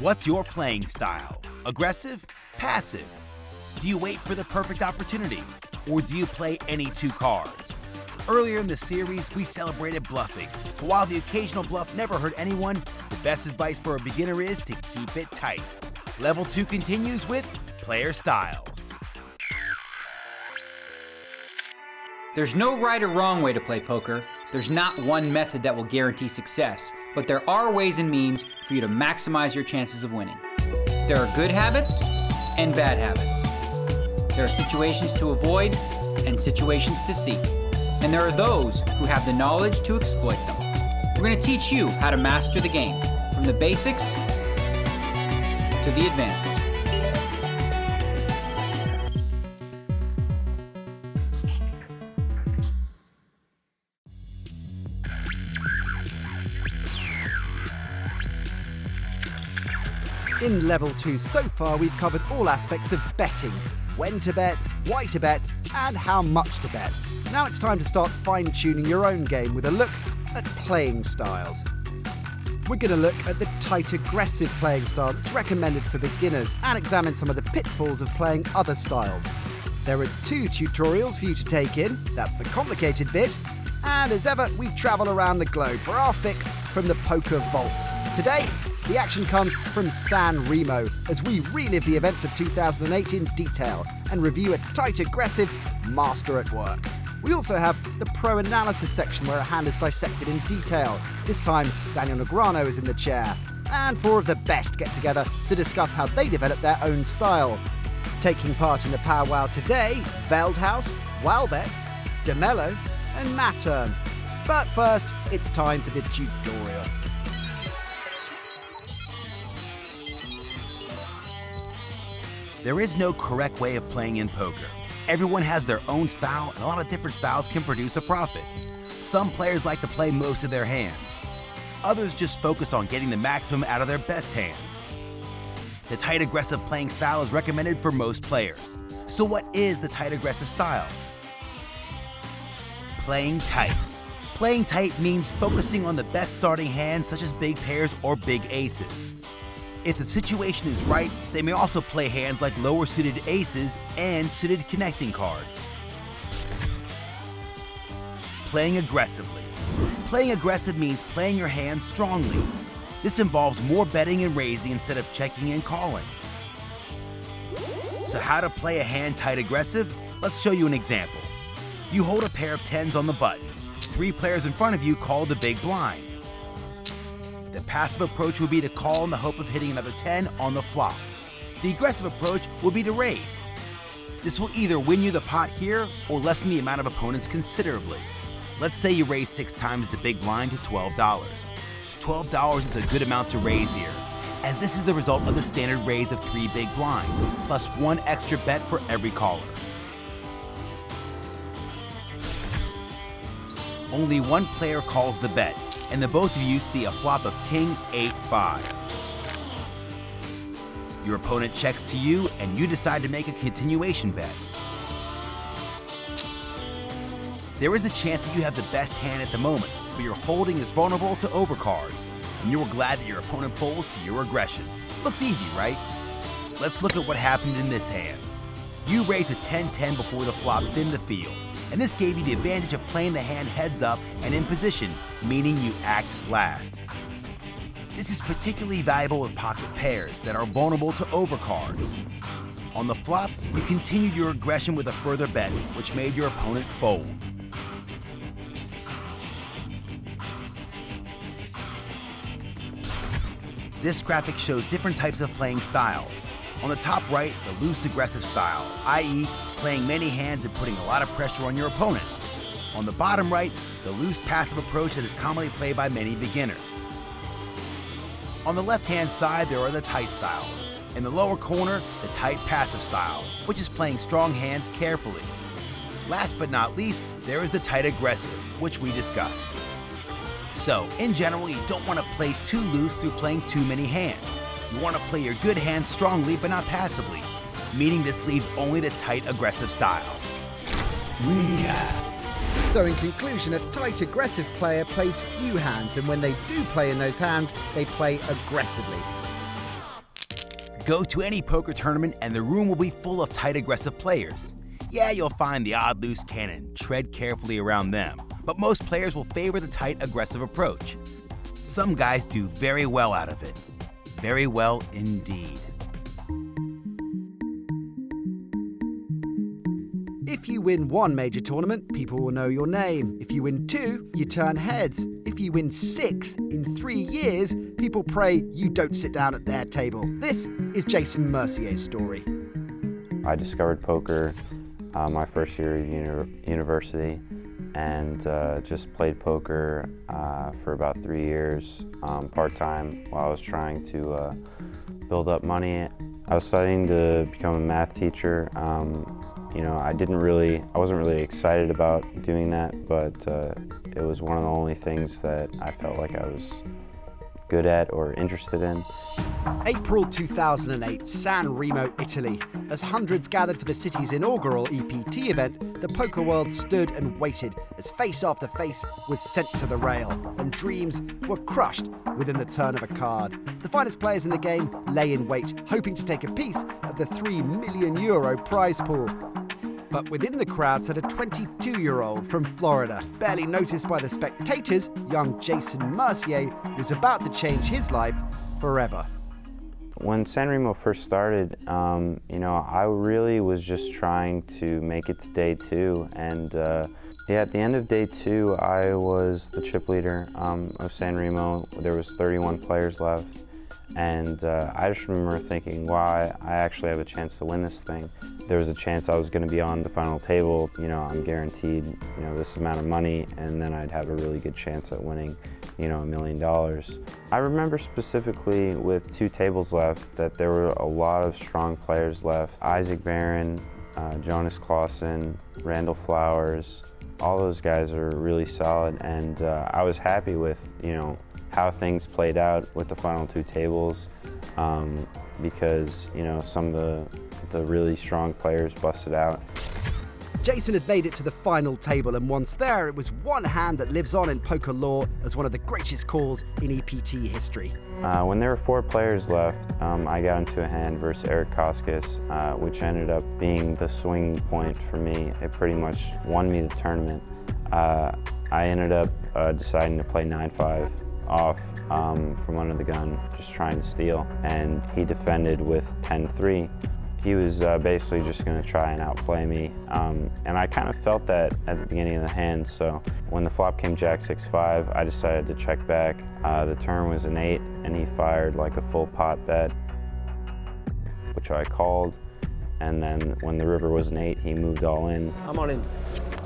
What's your playing style? Aggressive? Passive? Do you wait for the perfect opportunity? Or do you play any two cards? Earlier in the series, we celebrated bluffing. But while the occasional bluff never hurt anyone, the best advice for a beginner is to keep it tight. Level 2 continues with player styles. There's no right or wrong way to play poker. There's not one method that will guarantee success, but there are ways and means for you to maximize your chances of winning. There are good habits and bad habits. There are situations to avoid and situations to seek. And there are those who have the knowledge to exploit them. We're going to teach you how to master the game, from the basics to the advanced. In Level 2 so far, we've covered all aspects of betting. When to bet, why to bet, and how much to bet. Now it's time to start fine-tuning your own game with a look at playing styles. We're going to look at the tight, aggressive playing style that's recommended for beginners and examine some of the pitfalls of playing other styles. There are 2 tutorials for you to take in, that's the complicated bit, and as ever, we travel around the globe for our fix from the Poker Vault. Today, the action comes from San Remo as we relive the events of 2008 in detail and review a tight, aggressive master at work. We also have the pro analysis section where a hand is dissected in detail. This time, Daniel Negreanu is in the chair. And 4 of the best get together to discuss how they develop their own style. Taking part in the powwow today, Veldhouse, Walbeck, DeMello and Mattern. But first, it's time for the tutorial. There is no correct way of playing in poker. Everyone has their own style, and a lot of different styles can produce a profit. Some players like to play most of their hands. Others just focus on getting the maximum out of their best hands. The tight aggressive playing style is recommended for most players. So what is the tight aggressive style? Playing tight. Playing tight means focusing on the best starting hands such as big pairs or big aces. If the situation is right, they may also play hands like lower suited aces and suited connecting cards. Playing aggressively. Playing aggressive means playing your hand strongly. This involves more betting and raising instead of checking and calling. So how to play a hand tight aggressive? Let's show you an example. You hold a pair of 10s on the button. 3 players in front of you call the big blind. The passive approach would be to call in the hope of hitting another 10 on the flop. The aggressive approach would be to raise. This will either win you the pot here or lessen the amount of opponents considerably. Let's say you raise 6 times the big blind to $12. $12 is a good amount to raise here, as this is the result of the standard raise of 3 big blinds, plus 1 extra bet for every caller. Only one player calls the bet, and the both of you see a flop of King 8-5. Your opponent checks to you, and you decide to make a continuation bet. There is a chance that you have the best hand at the moment, but your holding is vulnerable to overcards, and you are glad that your opponent pulls to your aggression. Looks easy, right? Let's look at what happened in this hand. You raised a 10-10 before the flop thinned the field, and this gave you the advantage of playing the hand heads up and in position, meaning you act last. This is particularly valuable with pocket pairs that are vulnerable to overcards. On the flop, you continued your aggression with a further bet, which made your opponent fold. This graphic shows different types of playing styles. On the top right, the loose aggressive style, i.e. playing many hands and putting a lot of pressure on your opponents. On the bottom right, the loose passive approach that is commonly played by many beginners. On the left-hand side, there are the tight styles. In the lower corner, the tight passive style, which is playing strong hands carefully. Last but not least, there is the tight aggressive, which we discussed. So, in general, you don't want to play too loose through playing too many hands. You want to play your good hands strongly but not passively, meaning this leaves only the tight aggressive style. So in conclusion, a tight aggressive player plays few hands, and when they do play in those hands, they play aggressively. Go to any poker tournament and the room will be full of tight, aggressive players. Yeah, you'll find the odd loose cannon. Tread carefully around them. But most players will favor the tight, aggressive approach. Some guys do very well out of it. Very well indeed. If you win one major tournament, people will know your name. If you win two, you turn heads. If you win 6 in 3 years, people pray you don't sit down at their table. This is Jason Mercier's story. I discovered poker my first year of university and just played poker for about 3 years part-time while I was trying to build up money. I was studying to become a math teacher. I wasn't really excited about doing that, but it was one of the only things that I felt like I was good at or interested in. April 2008, San Remo, Italy. As hundreds gathered for the city's inaugural EPT event, the poker world stood and waited as face after face was sent to the rail and dreams were crushed within the turn of a card. The finest players in the game lay in wait, hoping to take a piece of the €3 million prize pool. But within the crowd sat a 22-year-old from Florida. Barely noticed by the spectators, young Jason Mercier was about to change his life forever. When San Remo first started, I really was just trying to make it to day 2. And at the end of day 2, I was the chip leader of San Remo. There was 31 players left. And I just remember thinking, wow, I actually have a chance to win this thing. There was a chance I was going to be on the final table. I'm guaranteed, this amount of money, and then I'd have a really good chance at winning, $1 million. I remember specifically with 2 tables left that there were a lot of strong players left. Isaac Barron, Jonas Clausen, Randall Flowers, all those guys are really solid, and I was happy with, how things played out with the final 2 tables because, some of the really strong players busted out. Jason had made it to the final table, and once there, it was one hand that lives on in poker lore as one of the greatest calls in EPT history. When there were 4 players left, I got into a hand versus Eric Koskis, which ended up being the swing point for me. It pretty much won me the tournament. I ended up deciding to play 9-5 off from under the gun, just trying to steal, and he defended with 10-3. He was basically just going to try and outplay me, and I kind of felt that at the beginning of the hand, so when the flop came Jack 6-5, I decided to check back. The turn was an 8, and he fired like a full pot bet, which I called, and then when the river was an 8, he moved all in. I'm all in.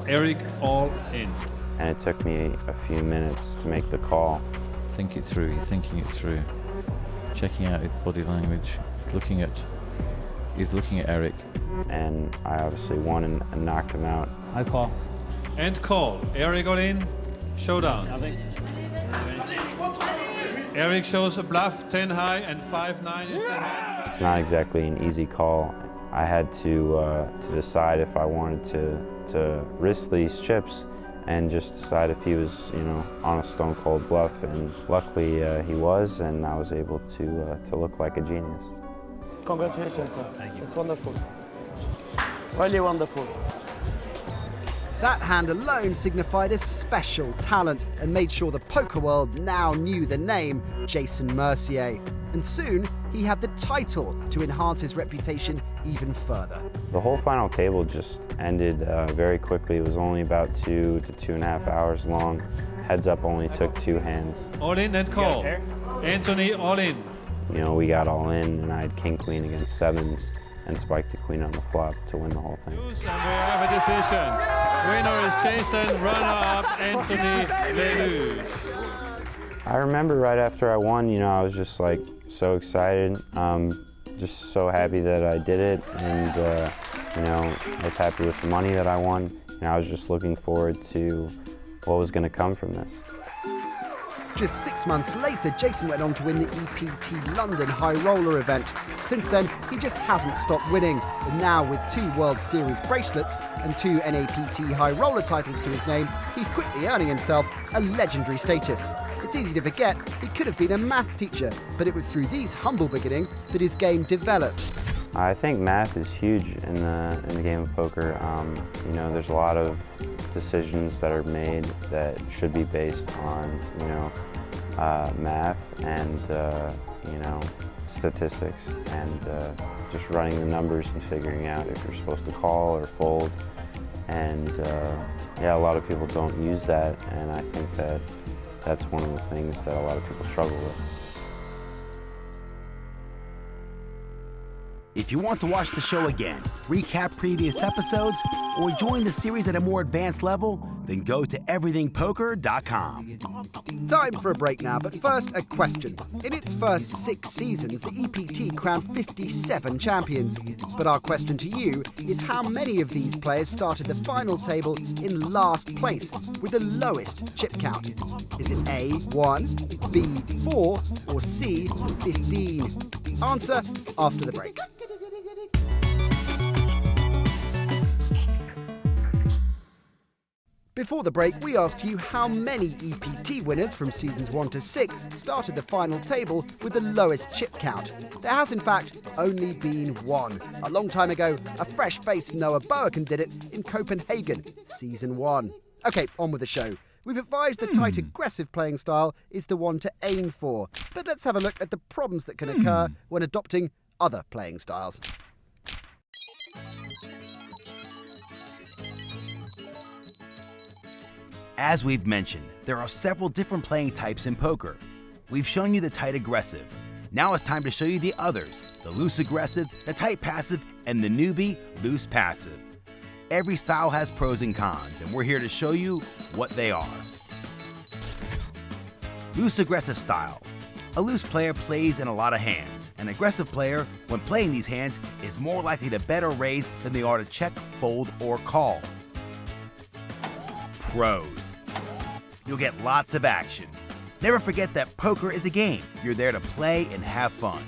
Eric, all in. And it took me a few minutes to make the call. Think it through, he's thinking it through, checking out his body language, he's looking at Eric. And I obviously won and knocked him out. I call. And call. Eric all in, showdown. Eric shows a bluff, 10 high and 5-9 is the hand. It's not exactly an easy call. I had to decide if I wanted to risk these chips and just decide if he was, on a stone cold bluff. And luckily he was, and I was able to look like a genius. Congratulations, sir. Thank you. It's wonderful. Really wonderful. That hand alone signified a special talent and made sure the poker world now knew the name Jason Mercier. And soon, he had the title to enhance his reputation even further. The whole final table just ended very quickly. It was only about 2 to 2.5 hours long. Heads up only took 2 hands. All in and call. Anthony, all in. We got all in, and I had king-queen against 7s and spiked the queen on the flop to win the whole thing. And we have a decision. Winner is Jason, runner-up Anthony Lelouch. I remember right after I won, I was just like so excited, just so happy that I did it, and I was happy with the money that I won, and I was just looking forward to what was going to come from this. Just 6 months later, Jason went on to win the EPT London High Roller event. Since then, he just hasn't stopped winning, and now with 2 World Series bracelets and 2 NAPT High Roller titles to his name, he's quickly earning himself a legendary status. It's easy to forget he could have been a maths teacher, but it was through these humble beginnings that his game developed. I think math is huge in the game of poker. You know, there's a lot of decisions that are made that should be based on, you know, math and, you know, statistics and just running the numbers and figuring out if you're supposed to call or fold. And yeah, a lot of people don't use that, and I think that that's one of the things that a lot of people struggle with. If you want to watch the show again, recap previous episodes, or join the series at a more advanced level, then go to everythingpoker.com. Time for a break now, but first a question. In its first 6 seasons, the EPT crowned 57 champions. But our question to you is how many of these players started the final table in last place with the lowest chip count? Is it A, 1, B, 4, or C, 15? Answer after the break. Before the break, we asked you how many EPT winners from seasons 1 to 6 started the final table with the lowest chip count. There has in fact only been one. A long time ago, a fresh-faced Noah Boaken did it in Copenhagen, season 1. Okay, on with the show. We've advised the tight, aggressive playing style is the one to aim for. But let's have a look at the problems that can occur when adopting other playing styles. As we've mentioned, there are several different playing types in poker. We've shown you the tight aggressive. Now it's time to show you the others, the loose aggressive, the tight passive, and the newbie loose passive. Every style has pros and cons, and we're here to show you what they are. Loose aggressive style. A loose player plays in a lot of hands. An aggressive player, when playing these hands, is more likely to bet or raise than they are to check, fold, or call. Pros. You'll get lots of action. Never forget that poker is a game. You're there to play and have fun.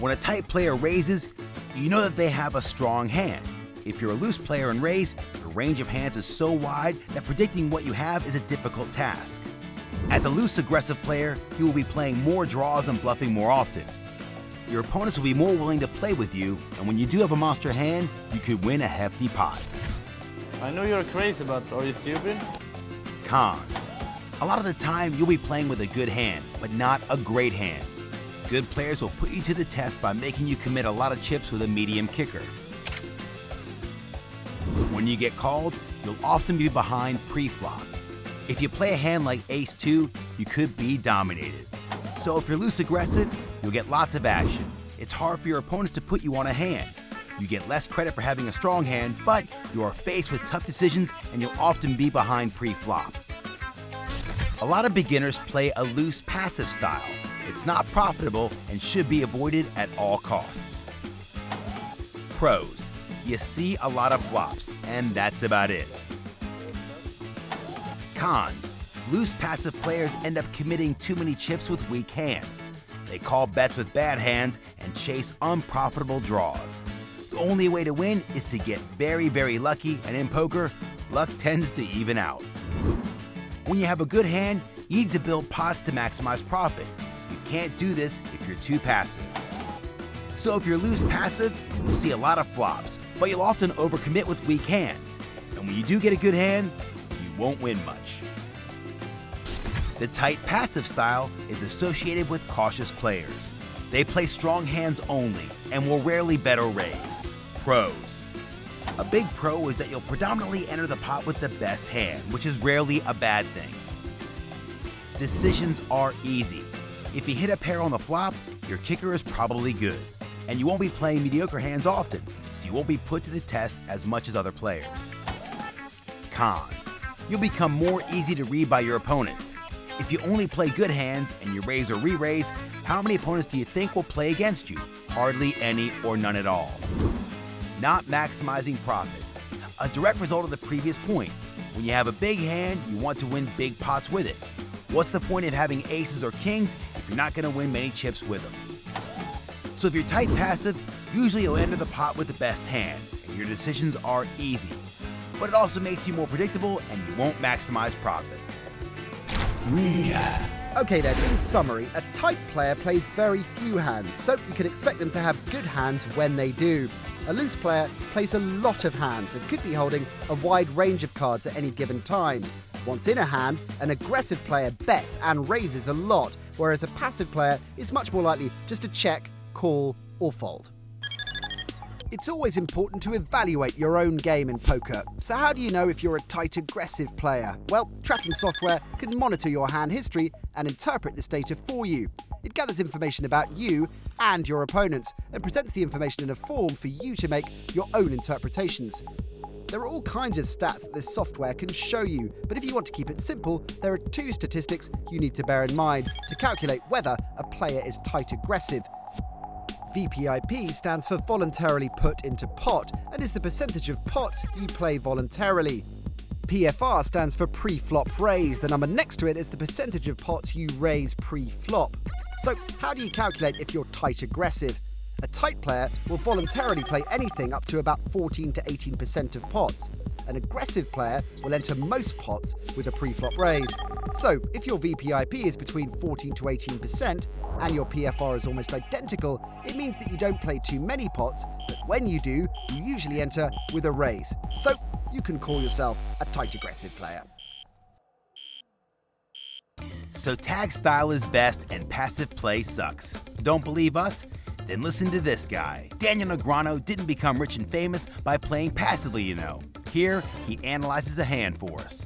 When a tight player raises, you know that they have a strong hand. If you're a loose player and raise, your range of hands is so wide that predicting what you have is a difficult task. As a loose aggressive player, you will be playing more draws and bluffing more often. Your opponents will be more willing to play with you, and when you do have a monster hand, you could win a hefty pot. I know you're crazy, but are you stupid? Cons. A lot of the time, you'll be playing with a good hand, but not a great hand. Good players will put you to the test by making you commit a lot of chips with a medium kicker. When you get called, you'll often be behind pre-flop. If you play a hand like Ace-2, you could be dominated. So if you're loose aggressive, you'll get lots of action. It's hard for your opponents to put you on a hand. You get less credit for having a strong hand, but you are faced with tough decisions and you'll often be behind pre-flop. A lot of beginners play a loose passive style. It's not profitable and should be avoided at all costs. Pros. You see a lot of flops, and that's about it. Cons. Loose passive players end up committing too many chips with weak hands. They call bets with bad hands and chase unprofitable draws. The only way to win is to get very, very lucky, and in poker, luck tends to even out. When you have a good hand, you need to build pots to maximize profit. You can't do this if you're too passive. So if you're loose passive, you'll see a lot of flops, but you'll often overcommit with weak hands. And when you do get a good hand, you won't win much. The tight passive style is associated with cautious players. They play strong hands only and will rarely bet or raise. Pros. A big pro is that you'll predominantly enter the pot with the best hand, which is rarely a bad thing. Decisions are easy. If you hit a pair on the flop, your kicker is probably good. And you won't be playing mediocre hands often, so you won't be put to the test as much as other players. Cons. You'll become more easy to read by your opponent. If you only play good hands and you raise or re-raise, how many opponents do you think will play against you? Hardly any or none at all. Not maximizing profit. A direct result of the previous point. When you have a big hand, you want to win big pots with it. What's the point of having aces or kings if you're not going to win many chips with them? So if you're tight passive, usually you'll enter the pot with the best hand, and your decisions are easy. But it also makes you more predictable and you won't maximize profit. Recap. Okay then, in summary, a tight player plays very few hands, so you can expect them to have good hands when they do. A loose player plays a lot of hands and could be holding a wide range of cards at any given time. Once in a hand, an aggressive player bets and raises a lot, whereas a passive player is much more likely just to check, call, or fold. It's always important to evaluate your own game in poker. So how do you know if you're a tight, aggressive player? Well, tracking software can monitor your hand history and interpret this data for you. It gathers information about you and your opponents and presents the information in a form for you to make your own interpretations. There are all kinds of stats that this software can show you, but if you want to keep it simple, there are 2 statistics you need to bear in mind to calculate whether a player is tight aggressive. VPIP stands for voluntarily put into pot and is the percentage of pots you play voluntarily. PFR stands for pre-flop raise. The number next to it is the percentage of pots you raise pre-flop. So how do you calculate if you're tight aggressive? A tight player will voluntarily play anything up to about 14 to 18% of pots. An aggressive player will enter most pots with a pre-flop raise. So if your VPIP is between 14 to 18% and your PFR is almost identical, it means that you don't play too many pots, but when you do, you usually enter with a raise. So you can call yourself a tight aggressive player. So tag style is best and passive play sucks. Don't believe us? Then listen to this guy. Daniel Negreanu didn't become rich and famous by playing passively, you know. Here, he analyzes a hand for us.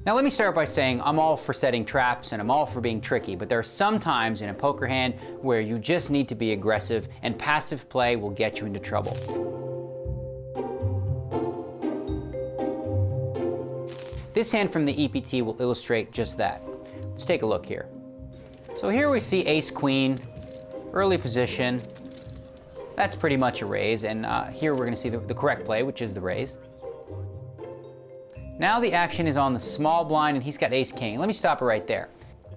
Now let me start by saying I'm all for setting traps and I'm all for being tricky, but there are some times in a poker hand where you just need to be aggressive and passive play will get you into trouble. This hand from the EPT will illustrate just that. Let's take a look here. So here we see ace-queen, early position. That's pretty much a raise, and here we're going to see the correct play, which is the raise. Now the action is on the small blind, and he's got ace-king. Let me stop it right there.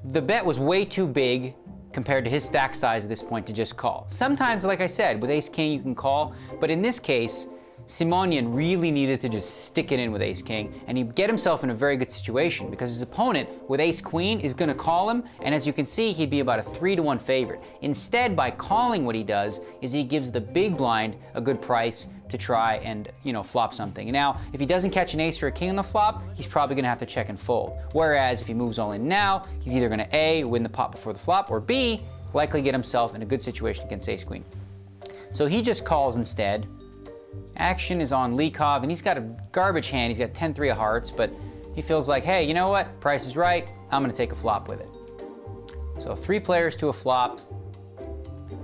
The bet was way too big compared to his stack size at this point to just call. Sometimes, like I said, with ace-king you can call, but in this case, Simonian really needed to just stick it in with ace-king, and he'd get himself in a very good situation because his opponent with ace-queen is going to call him, and as you can see, he'd be about a 3-to-1 favorite. Instead, by calling, what he does is he gives the big blind a good price to try and, flop something. And now, if he doesn't catch an ace or a king on the flop, he's probably going to have to check and fold. Whereas if he moves all in now, he's either going to A, win the pot before the flop, or B, likely get himself in a good situation against ace-queen. So he just calls instead. Action is on Likov, and he's got a garbage hand. He's got 10-3 of hearts, but he feels like, hey, you know what? Price is right. I'm going to take a flop with it. So 3 players to a flop.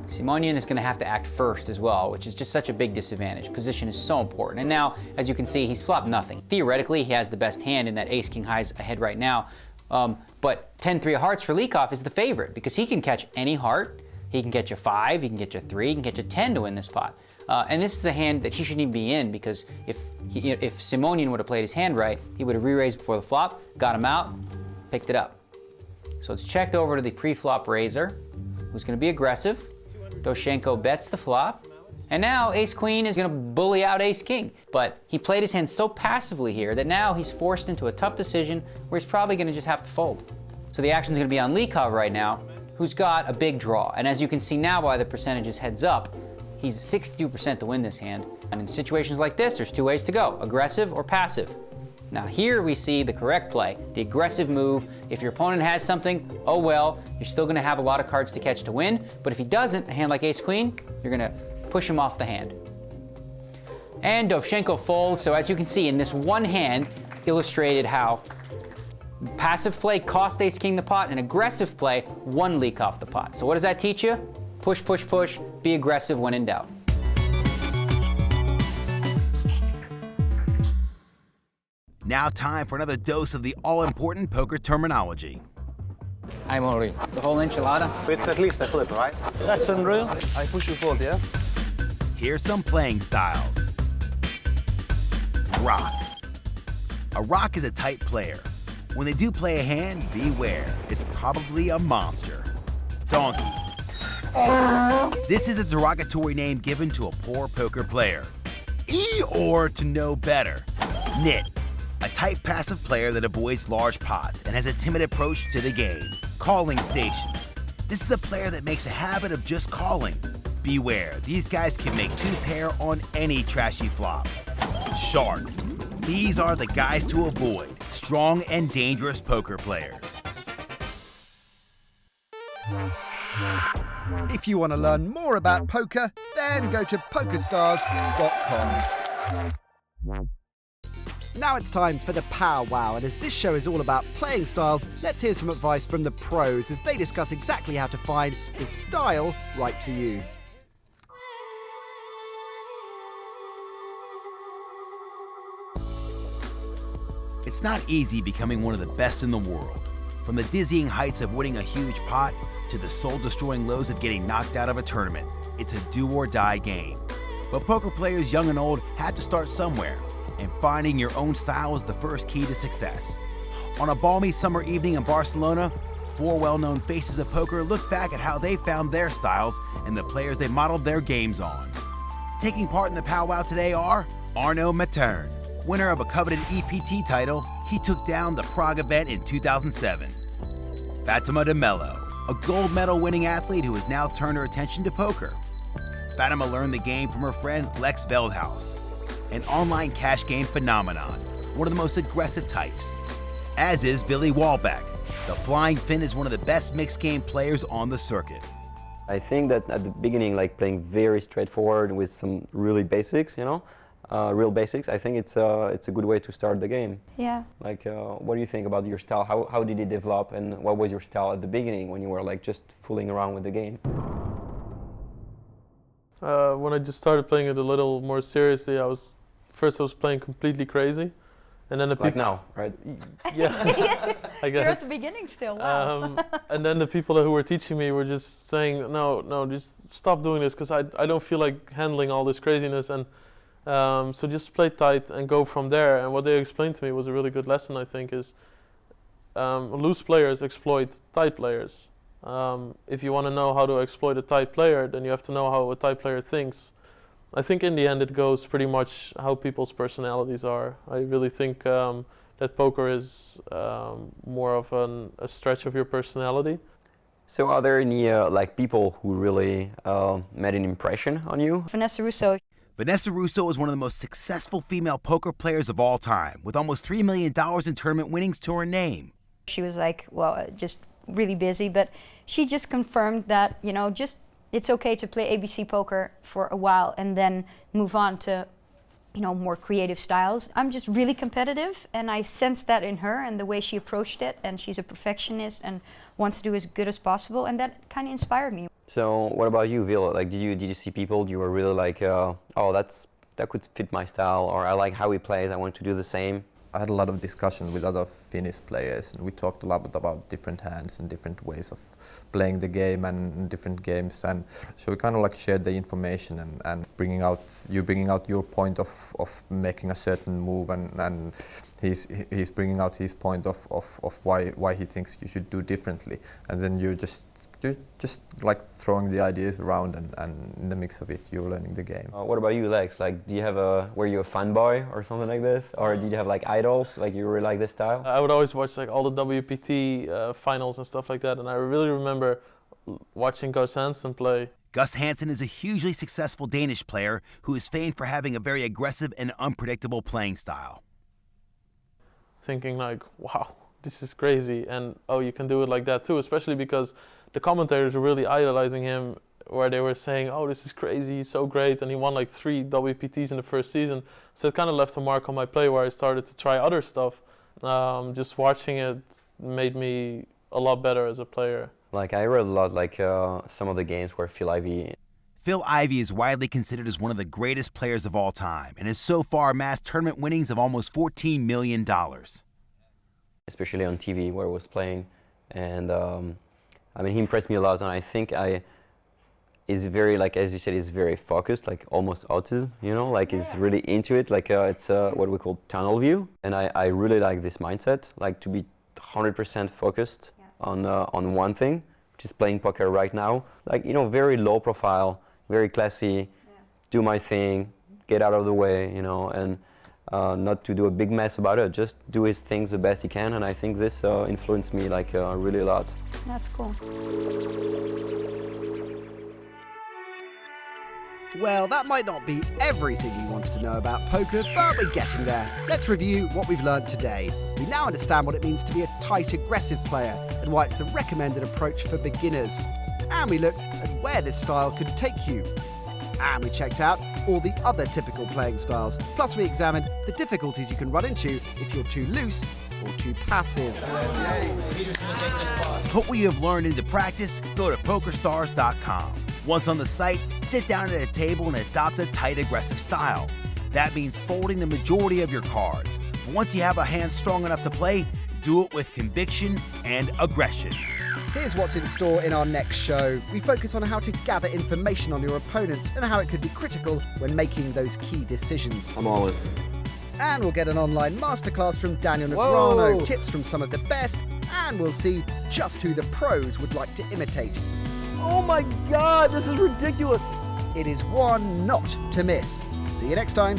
Simonian is going to have to act first as well, which is just such a big disadvantage. Position is so important. And now, as you can see, he's flopped nothing. Theoretically, he has the best hand in that ace-king highs ahead right now. But 10-3 of hearts for Likov is the favorite because he can catch any heart. He can catch a 5, he can catch a 3, he can catch a 10 to win this pot. And this is a hand that he shouldn't even be in because if Simonian would have played his hand right, he would have re-raised before the flop, got him out, picked it up. So it's checked over to the pre-flop raiser, who's going to be aggressive. Doshenko bets the flop. And now ace-queen is going to bully out ace-king. But he played his hand so passively here that now he's forced into a tough decision where he's probably going to just have to fold. So the action's going to be on Likov right now, who's got a big draw. And as you can see now by the percentages heads up, he's 62% to win this hand. And in situations like this, there's 2 ways to go, aggressive or passive. Now here we see the correct play, the aggressive move. If your opponent has something, oh well, you're still gonna have a lot of cards to catch to win, but if he doesn't, a hand like ace-queen, you're gonna push him off the hand. And Dovchenko folds, so as you can see in this one hand, illustrated how passive play cost ace-king the pot, and aggressive play won Likov the pot. So what does that teach you? Push, push, push, be aggressive when in doubt. Now time for another dose of the all-important poker terminology. I'm Henri. The whole enchilada? It's at least a flip, right? That's unreal. I push you fold, yeah? Here's some playing styles. Rock. A rock is a tight player. When they do play a hand, beware. It's probably a monster. Donkey. This is a derogatory name given to a poor poker player. or to know better? Nit, a type passive player that avoids large pots and has a timid approach to the game. Calling Station. This is a player that makes a habit of just calling. Beware, these guys can make two pair on any trashy flop. Shark. These are the guys to avoid. Strong and dangerous poker players. If you want to learn more about poker, then go to pokerstars.com. Now it's time for the powwow, and as this show is all about playing styles, let's hear some advice from the pros as they discuss exactly how to find the style right for you. It's not easy becoming one of the best in the world. From the dizzying heights of winning a huge pot to the soul-destroying lows of getting knocked out of a tournament, it's a do-or-die game. But poker players young and old have to start somewhere, and finding your own style is the first key to success. On a balmy summer evening in Barcelona, 4 well-known faces of poker look back at how they found their styles and the players they modeled their games on. Taking part in the powwow today are Arnaud Materne, winner of a coveted EPT title. He took down the Prague event in 2007. Fatima de Mello, a gold medal winning athlete who has now turned her attention to poker. Fatima learned the game from her friend Lex Veldhuis, an online cash game phenomenon, one of the most aggressive types. As is Billy Walbeck. The Flying Finn is one of the best mixed game players on the circuit. I think that at the beginning, like playing very straightforward with some really basics, real basics, I think it's a good way to start the game. Yeah. Like, what do you think about your style? How did it develop, and what was your style at the beginning when you were like just fooling around with the game? When I just started playing it a little more seriously, I was playing completely crazy, and then the people. Like now, right? Yeah. I guess. You're at the beginning still. Wow. And then the people who were teaching me were just saying, no, just stop doing this because I don't feel like handling all this craziness, and so just play tight and go from there. And what they explained to me was a really good lesson, I think, is loose players exploit tight players. If you want to know how to exploit a tight player, then you have to know how a tight player thinks. I think in the end it goes pretty much how people's personalities are. I really think that poker is more of a stretch of your personality. So are there any like people who really made an impression on you? Vanessa Russo. Vanessa Russo is one of the most successful female poker players of all time, with almost $3 million in tournament winnings to her name. She was like, just really busy, but she just confirmed that, it's okay to play ABC poker for a while and then move on to, more creative styles. I'm just really competitive, and I sensed that in her and the way she approached it, and she's a perfectionist and wants to do as good as possible, and that kind of inspired me. So what about you, Vil? Like, did you see people you were really like, that could fit my style, or I like how he plays, I want to do the same? I had a lot of discussions with other Finnish players, and we talked a lot about different hands and different ways of playing the game and different games, and so we kind of like shared the information and bringing out your point of making a certain move, and he's bringing out his point of why he thinks you should do differently, and then you're just like throwing the ideas around, and in the mix of it, you're learning the game. What about you, Lex? Like, were you a fanboy or something like this? Or did you have like idols, like you really like this style? I would always watch like all the WPT finals and stuff like that, and I really remember watching Gus Hansen play. Gus Hansen is a hugely successful Danish player who is famed for having a very aggressive and unpredictable playing style. Thinking like, wow, this is crazy, and you can do it like that too, especially because the commentators were really idolizing him, where they were saying, this is crazy, he's so great, and he won like 3 WPTs in the first season. So it kind of left a mark on my play where I started to try other stuff. Just watching it made me a lot better as a player. Like, I read a lot, like some of the games where Phil Ivey. Phil Ivey is widely considered as one of the greatest players of all time and has so far amassed tournament winnings of almost $14 million. Especially on TV where I was playing, and he impressed me a lot, and I think is very, like as you said, is very focused, like almost autism, he's really into it, like it's what we call tunnel view, and I really like this mindset, like to be 100% focused on one thing, which is playing poker right now, like very low profile, very classy, do my thing, get out of the way, you know, and not to do a big mess about it, just do his things the best he can, and I think this influenced me like really a lot. That's cool. Well, that might not be everything you wanted to know about poker, but we're getting there. Let's review what we've learned today. We now understand what it means to be a tight, aggressive player and why it's the recommended approach for beginners. And we looked at where this style could take you. And we checked out all the other typical playing styles. Plus we examined the difficulties you can run into if you're too loose or too passive. To put what you have learned into practice, go to PokerStars.com. Once on the site, sit down at a table and adopt a tight, aggressive style. That means folding the majority of your cards. But once you have a hand strong enough to play, do it with conviction and aggression. Here's what's in store in our next show. We focus on how to gather information on your opponents and how it could be critical when making those key decisions. I'm all in. And we'll get an online masterclass from Daniel Negreanu, tips from some of the best, and we'll see just who the pros would like to imitate. Oh my God, this is ridiculous. It is one not to miss. See you next time.